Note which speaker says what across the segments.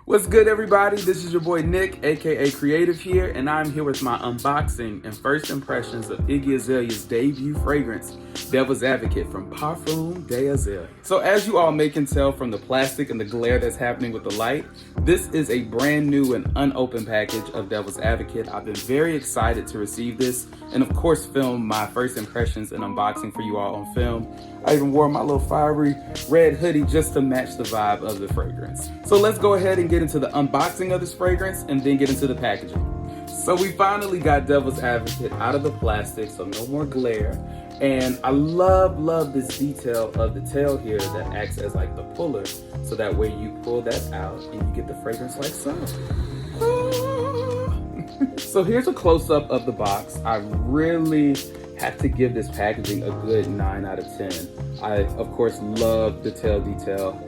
Speaker 1: What's good, everybody? This is your boy Nick, aka Creative here, and I'm here with my unboxing and first impressions of Iggy Azalea's debut fragrance, Devil's Advocate from Parfum d'Azalea. So as you all may can tell from the plastic and the glare that's happening with the light, this is a brand new and unopened package of Devil's Advocate. I've been very excited to receive this and of course film my first impressions and unboxing for you all on film. I even wore my little fiery red hoodie just to match the vibe of the fragrance. So let's go ahead and get into the unboxing of this fragrance and then get into the packaging. So we finally got Devil's Advocate out of the plastic, so no more glare. And I love this detail of the tail here that acts as like the puller, so that way you pull that out and you get the fragrance like so. So here's a close-up of the box. I really have to give this packaging a good 9 out of 10. I, of course, love the tail detail.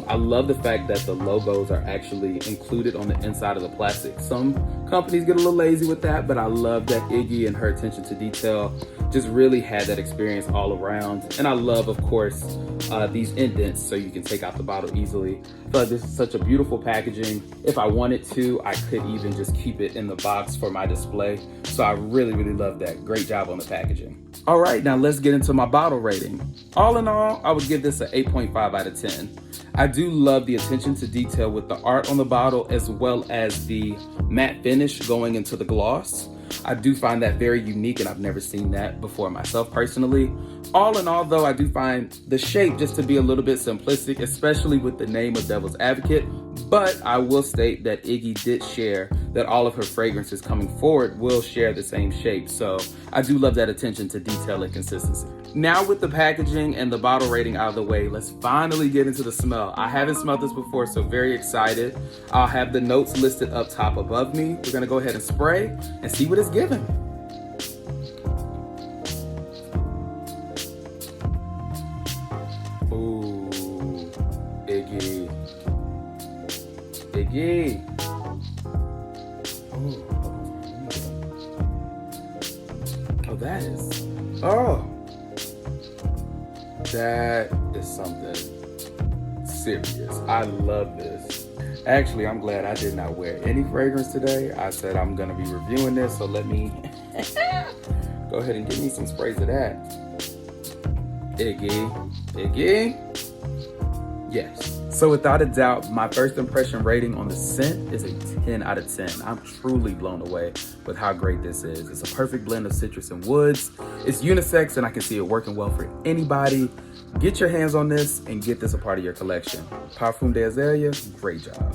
Speaker 1: I love the fact that the logos are actually included on the inside of the plastic. Some companies get a little lazy with that, but I love that Iggy and her attention to detail just really had that experience all around. And I love, of course, these indents so you can take out the bottle easily. I feel like this is such a beautiful packaging. If I wanted to, I could even just keep it in the box for my display. So I really love that. Great job on the packaging. All right, now let's get into my bottle rating. All in all, I would give this an 8.5 out of 10. I do love the attention to detail with the art on the bottle as well as the matte finish going into the gloss. I do find that very unique and I've never seen that before myself personally. All in all though, I do find the shape just to be a little bit simplistic, especially with the name of Devil's Advocate. But I will state that Iggy did share that all of her fragrances coming forward will share the same shape. So I do love that attention to detail and consistency. Now with the packaging and the bottle rating out of the way, let's finally get into the smell. I haven't smelled this before, so very excited. I'll have the notes listed up top above me. We're gonna go ahead and spray and see what it's giving. Ooh, Iggy. Iggy. Ooh. Oh, that is, that is something serious. I love this. Actually, I'm glad I did not wear any fragrance today. I said I'm gonna be reviewing this, so let me go ahead and give me some sprays of that. Iggy. Yes. So without a doubt, my first impression rating on the scent is a 10 out of 10. I'm truly blown away with how great this is. It's a perfect blend of citrus and woods. It's unisex and I can see it working well for anybody. Get your hands on this and get this a part of your collection. Parfum d'Azalea, great job.